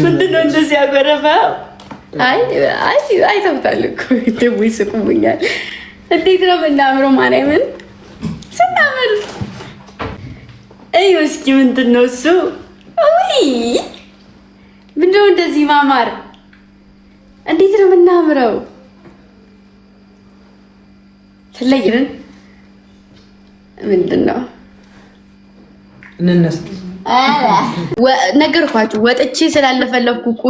ምንድነው እንደዚህ ያጎረፈው? አይ ተውታል እኮ ደግሞ ይስቁብኛል። እንዴት ነው የምናምረው? ማርያምን ስናምር እዩ እስኪ ምንድን ነው እሱ? ምንድነው እንደዚህ ማማር? እንዴት ነው የምናምረው? ስለይርን ምንድን ነው እንነስ ነገርኳችሁ። ወጥቼ ስላለፈለኩ እኮ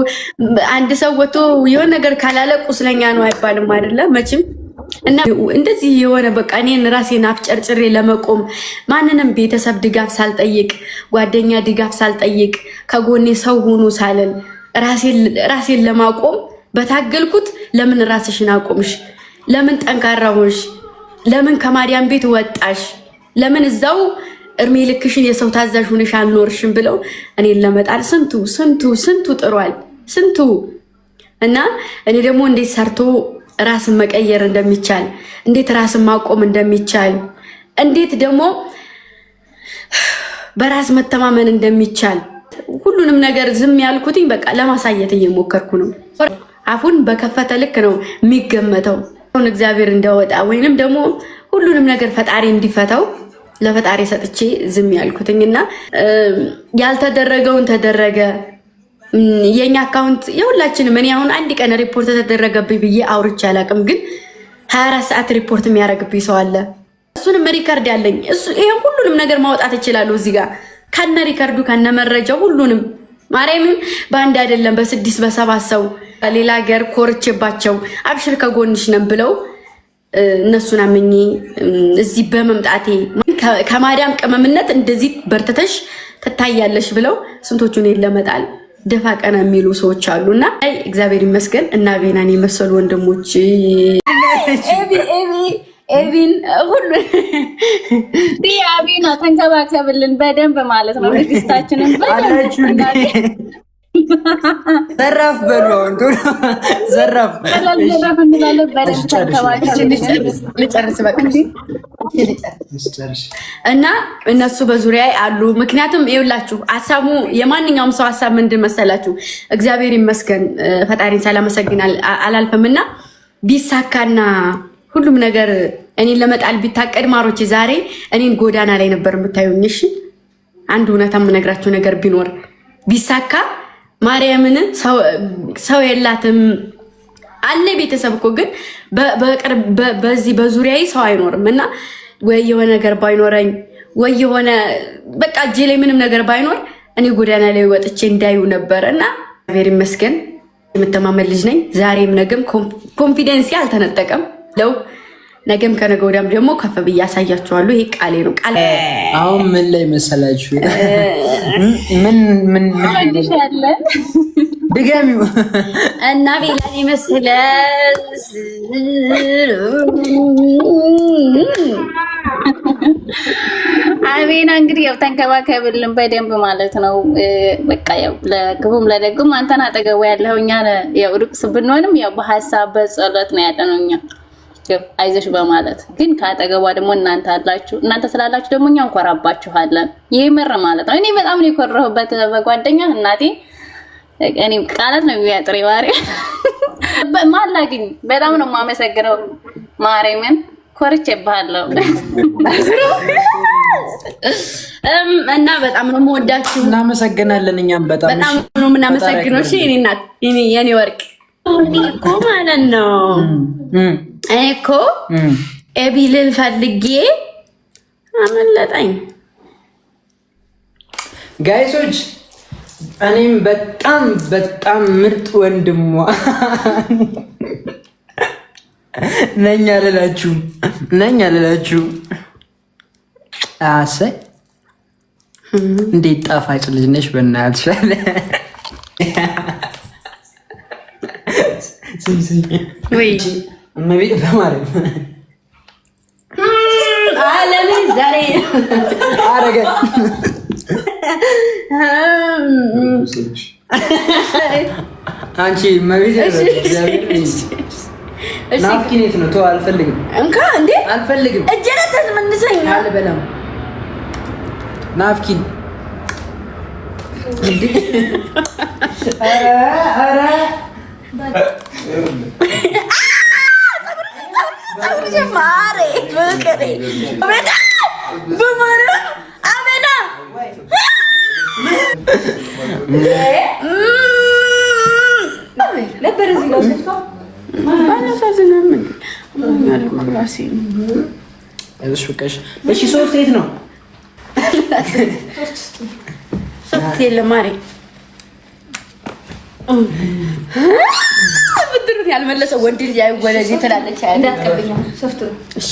አንድ ሰው ወጥቶ የሆነ ነገር ካላለ ቁስለኛ ነው አይባልም አይደለ? መቼም እና እንደዚህ የሆነ በቃ እኔን ራሴን አፍጨርጭሬ ለመቆም ማንንም ቤተሰብ ድጋፍ ሳልጠይቅ ጓደኛ ድጋፍ ሳልጠይቅ ከጎኔ ሰው ሆኖ ሳልል ራሴን ለማቆም በታገልኩት። ለምን ራስሽን አቆምሽ? ለምን ጠንካራ ሆንሽ? ለምን ከማርያም ቤት ወጣሽ? ለምን እዛው እርሜ ልክሽን የሰው ታዛዥ ሆነሽ አልኖርሽም ብለው እኔን ለመጣል ስንቱ ጥሯል ስንቱ። እና እኔ ደግሞ እንዴት ሰርቶ ራስን መቀየር እንደሚቻል፣ እንዴት ራስን ማቆም እንደሚቻል፣ እንዴት ደግሞ በራስ መተማመን እንደሚቻል ሁሉንም ነገር ዝም ያልኩትኝ በቃ ለማሳየት እየሞከርኩ ነው። አፉን በከፈተ ልክ ነው የሚገመተው። እግዚአብሔር እንዳወጣ ወይንም ደግሞ ሁሉንም ነገር ፈጣሪ እንዲፈታው ለፈጣሪ ሰጥቼ ዝም ያልኩትኝና ያልተደረገውን ተደረገ። የኛ አካውንት የሁላችንም እኔ አሁን አንድ ቀን ሪፖርት ተደረገብኝ ብዬ አውርቼ አላውቅም፣ ግን 24 ሰዓት ሪፖርት የሚያደርግብኝ ሰው አለ። እሱንም ሪከርድ ያለኝ ይሄን ሁሉንም ነገር ማውጣት እችላለሁ እዚህ ጋር ከነ ሪከርዱ ከነ መረጃው ሁሉንም። ማርያምን በአንድ አይደለም በ6 በ7 ሰው ሌላ ሀገር ኮርቼባቸው አብሽር ከጎንሽ ነን ብለው እነሱን አመኜ እዚህ በመምጣቴ ከማዳም ቅመምነት እንደዚህ በርተተሽ ትታያለሽ ብለው ስንቶቹን ለመጣል ደፋ ቀና የሚሉ ሰዎች አሉና እግዚአብሔር ይመስገን እና ቤናን የመሰሉ ወንድሞች ኤቢን ሁሉ አቢና ተንከባከብልን በደንብ ማለት ነው። ንግስታችንን ዘራፍ በሉ ዘራፍ እንላለን። በደንብ ተንከባከብልን። ልጨርስ በቃ እና እነሱ በዙሪያ አሉ። ምክንያቱም ይኸውላችሁ ሀሳቡ የማንኛውም ሰው ሀሳብ ምንድን መሰላችሁ? እግዚአብሔር ይመስገን ፈጣሪን ሳላመሰግን አላልፍምና ቢሳካና ሁሉም ነገር እኔን ለመጣል ቢታቀድ ማሮቼ ዛሬ እኔን ጎዳና ላይ ነበር የምታዩኝ። እሺ አንድ እውነታ የምነግራችሁ ነገር ቢኖር ቢሳካ ማርያምን ሰው የላትም አለ ቤተሰብ እኮ ግን በዚህ በዙሪያዬ ሰው አይኖርም እና ወይ የሆነ ነገር ባይኖረኝ ወይ የሆነ በቃ እጄ ላይ ምንም ነገር ባይኖር እኔ ጎዳና ላይ ወጥቼ እንዳዩ ነበር እና እግዚአብሔር ይመስገን የምተማመን ልጅ ነኝ። ዛሬም ነገም ኮንፊደንስ አልተነጠቀም ለው ነገም ከነገ ወዲያም ደግሞ ከፍ ብዬ አሳያችኋለሁ። ይሄ ቃሌ ነው። ቃል አሁን ምን ላይ መሰላችሁ? ምን ያለ ድጋሚው እና ቤላን ይመስለ አቤና እንግዲህ ያው ተንከባከብልን በደንብ ማለት ነው። በቃ ያው ለክፉም ለደጉም አንተን አጠገቡ ያለው እኛ ያው ሩቅስ ብንሆንም ያው በሐሳብ በጸሎት ነው ያለነው እኛ አይዞሽ በማለት ግን ካጠገቧ ደግሞ እናንተ አላችሁ። እናንተ ስላላችሁ ደግሞ እኛ እንኮራባችኋለን። ይሄምር ማለት ነው። እኔ በጣም ነው የኮራሁበት በጓደኛ እናቴ። እኔ ቃላት ነው የሚያጥሪ ማሪ ማላግኝ በጣም ነው የማመሰግነው። ማርያምን ኮርቼብሃለሁ እና በጣም ነው የምወዳችሁ። እናመሰግናለን። እኛም በጣም ነው የምናመሰግነው። እሺ እኔ እናት የኔ ወርቅ እኮ ማለት ነው። እኔ እኮ ኤቢ ልል ፈልጌ አመለጠኝ። ጋይሶች እኔም በጣም ምርጥ ወንድሟ ነኝ አልላችሁ። አሰይ እንዴት ጣፋጭ ልጅ ነሽ በእናትሽ። ወይ እመቤት በማርያም አለኔ ዛሬ አረገ አንቺ እመቤት ናፍኪኔት ነው። ተው አልፈልግም። እንካ እንዴ አልፈልግም። እጀነተስ ምንሰኝ አልበላም። ናፍኪን እሺ ሶስት የት ነው? ሶስት የለም ማሬ። ብድሩን ያልመለሰው ወንድ ልጅ አይወለድ ትላለች። እንዳትቀበኛ ሶስት ነው። እሺ